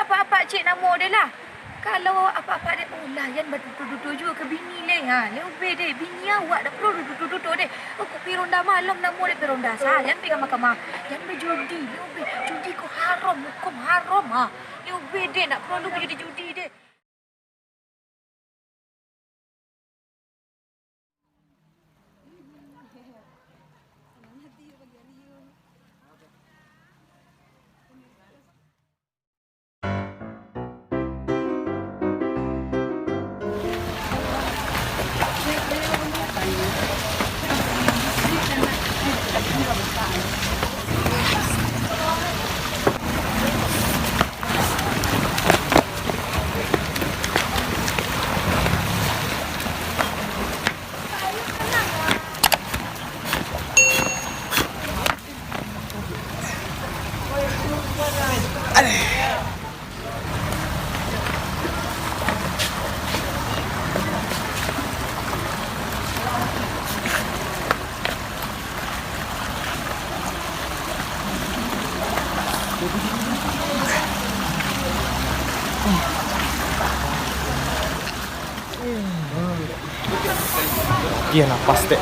apa-apa cik nama dia lah. Kalau apa-apa dia layan berduduk-duduk juga ke bini le. Lebih deh. Bini awak dah perlu duduk-duduk deh. Aku pergi ronda malam nama dia pergi ronda. Sayang pergi mahkamah. Yang berjudi. Lebih. Judi ku haram. Hukum haram. Lebih deh. Nak perlu berjudi-judi deh. Dia napas dek.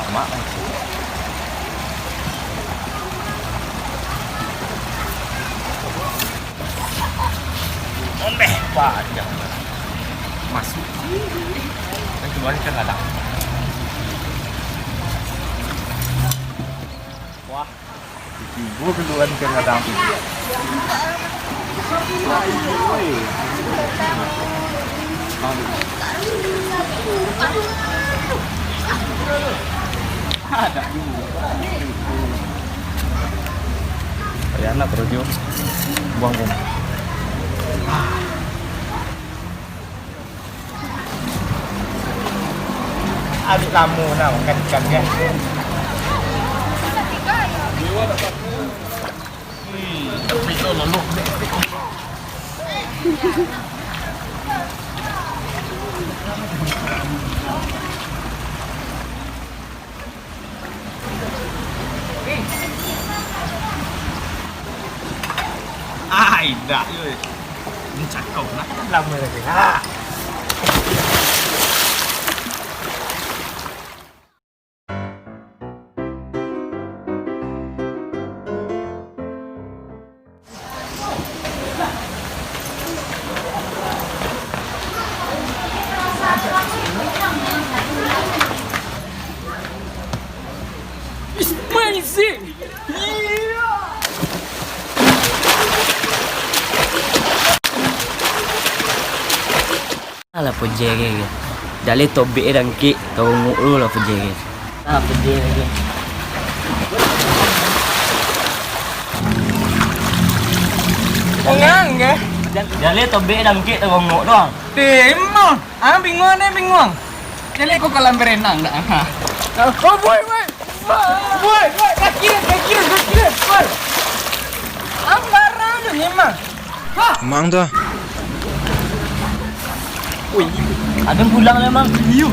Lama kan. Panjang masuk dan keluar kan ada. Wah, ibu keluar kan ada. Ada juga. Ya anak terus buang buang. Adik kamu nak makan ikan kan? Tapi itu lalu. Ai dah je. Ini cakap nak lama lagi. Amazing! Alah pejere ke. Dale tobek dan kek tongok lu lah pejere. Pejere ke. Ongang ke? Dale tobek dan kek tongok doang. Emang, bingung. Jadi kau kalam berenang dah. Oh boy. Boy, kaki dia, boy. Ambarang tu ni mah. Mang dah. Ui, ada pulang memang. Iu.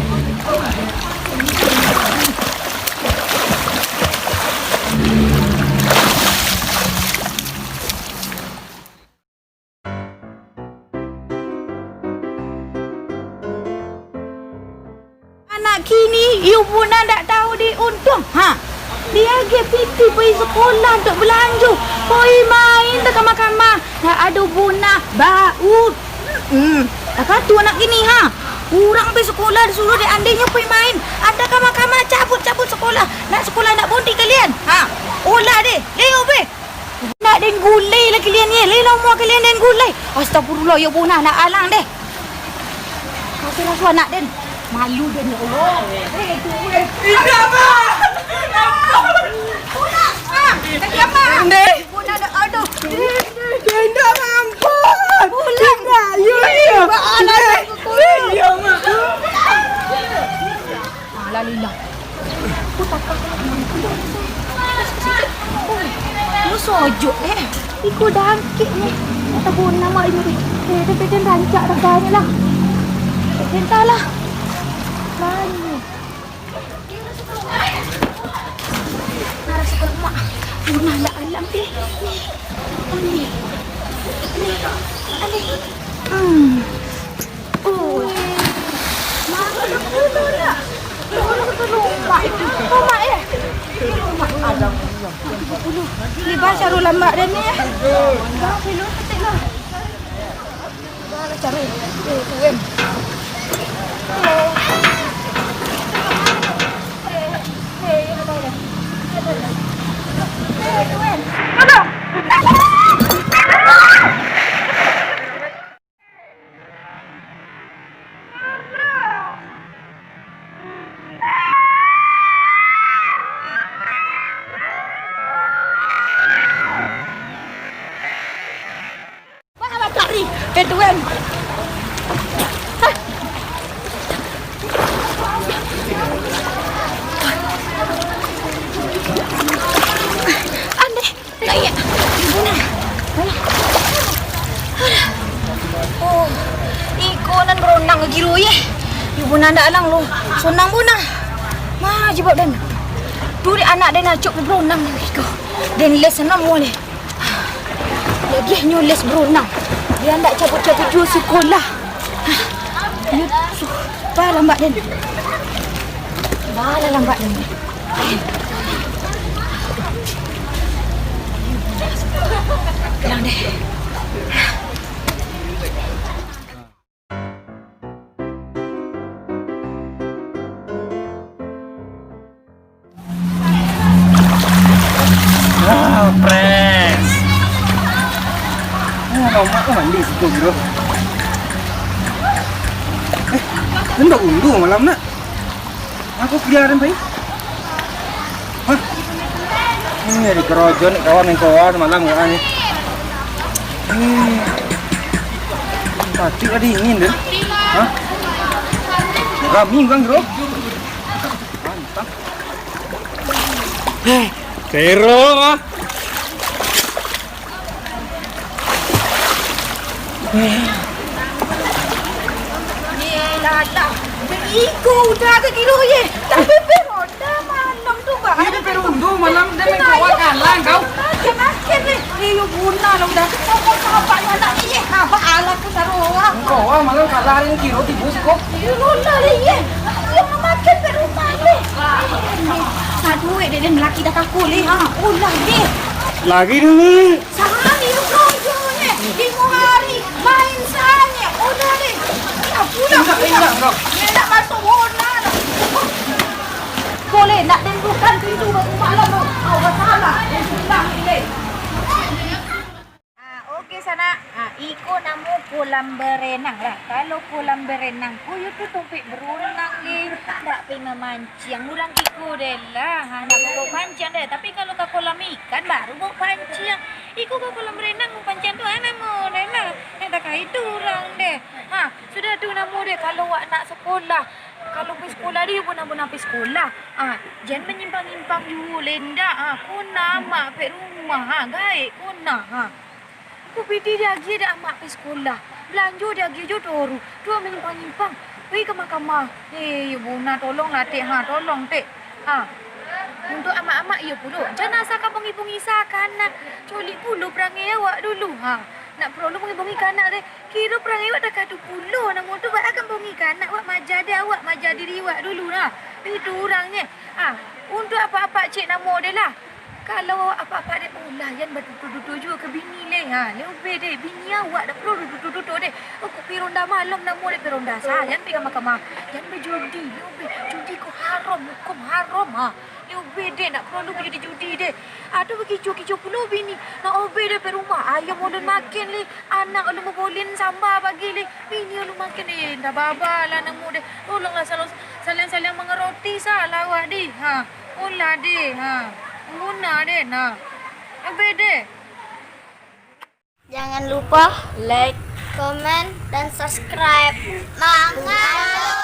Anak kini, you pun tak tahu diuntung. Dia piti pergi sekolah untuk belanja. Pergi main ke kamar-kamar. Dah ada bunah, bau. Apa tu anak kini Kurang pergi sekolah disuruh dia andainya pergi main. Ada kamar-kamar cabut sekolah. Nak sekolah nak bondi kalian. Olah deh. Leo be. Nak den gulai lah kalian ni. Leo mau kalian den gulai. Astagfirullah ya bunah nak alang deh. Kasihlah suara nak den. Malu dia ni Allah. Tidak bah. Bunah. Kaki apa? Bunah dah aduh. Tidak mampu. Pulang. Ya. Anak. Ya mak. lila. Aku takut. Lu sojo Iku dangkit ni. Kata bona mak ini. Dia rancak dah banyak lah. Entahlah. Banyak. Harus mak. Bunah lah alam ni. Ni. Oh. Mana dulu nak? Rumah itu. Rumah ya? Rumah ada. Ni bahasa rulang mak dan ni ya. Dah belum ketiklah. Dah cari. Tuan. Tuan. Ande, layak. Buna. Oh, iko nan beronang giro ye. Ibu nanda alang lo. Sonang buna. Mah jebak dan. Turi anak dan acuk beronang iko. Dan les sana boleh. Lagi nyules beronang. Dia nak cabut-cabut dulu sekolah. Ni bah lambat dan. Bah lambat dan. Kelang deh. Pres. Mak mandi situ bro. Hendak unduh malam nak. Aku biarin baik. Hah? Ini di kerojon kawan yang kawan malam enggak ni. Pasti ada dingin deh. Hah? Rami bang bro. Mantap. Kero ah. Yelah. Iku udah ke kilo ye. Tapi peronda malam tu bah. Ini perundu malam dia main kawan kalah kau. Makan ni. Iyo buna lah udah. Kau sahabat anak ni ye. Apa ala ku taruh. Kau malam kalah hari ini kiro tibu kok. Iyo rola ye. Yang makan perunda ni. Satu dia dan lelaki dah takut le. Ha, ulah dia. Lagi dulu. Sama ni rojo ni. Lima hari main sana. Udah ni. Enggak. Nak masuk bona dah. Boleh nak tentukan pintu malam tu. Awak salah. Sudah ni. Okey sana. Iko namu kolam berenang lah. Kalau kolam berenang, kuyu tu topik berenang ni. Tak pernah mancing. Murang iko deh lah. Nak bawa pancing deh. Tapi kalau ke kolam ikan baru bawa pancing. Iko ke kolam berenang bawa pancing tu namu deh lah. Tak kait tu orang deh. Sudah tu namu deh. Kalau awak nak sekolah. Kalau pergi sekolah dia pun nak pergi sekolah. Jangan menyimpang-nyimpang dulu lenda. Kuna mak pergi rumah. Gaik kuna. Aku pergi dia lagi dah mak pergi sekolah. Belanja dia lagi je toru. Dua menyimpang-nyimpang. Pergi ke mahkamah. Buna tolonglah tek. Tolong tek. Untuk amak-amak ya puluh. Jangan asal kau bungi-bungi kanak. Colik puluh perangai awak dulu. Nak perlu bungi-bungi kanak deh. Kira perangai awak dah kadu puluh. Namun tu awak akan bungi kanak. Awak majar dia. Awak majar diri awak dulu lah. Itu orangnya. Untuk apa-apa cik nama dia lah. Kalau apa-apa dia layan berduduk-duduk juga ke bini leh. Lebih deh. Bini awak dah perlu duduk-duduk deh. Aku pergi ronda malam nama dia pergi ronda. Jangan pergi ke mahkamah. Jangan berjudi. Judi ku haram. Hukum haram. Lebih deh nak perlu pergi judi deh. Ada begitu-begitu puluh bini. Nak obey deh pergi rumah. Ayam ulun makan leh. Anak ulun bolin sambal pagi leh. Bini ulun makan deh. Dah babal lah nama deh. Tolonglah saling-saling mengeroti salah awak deh. Ulah deh. Guna deh, Lebih deh. Jangan lupa like, komen, dan subscribe. Mangat!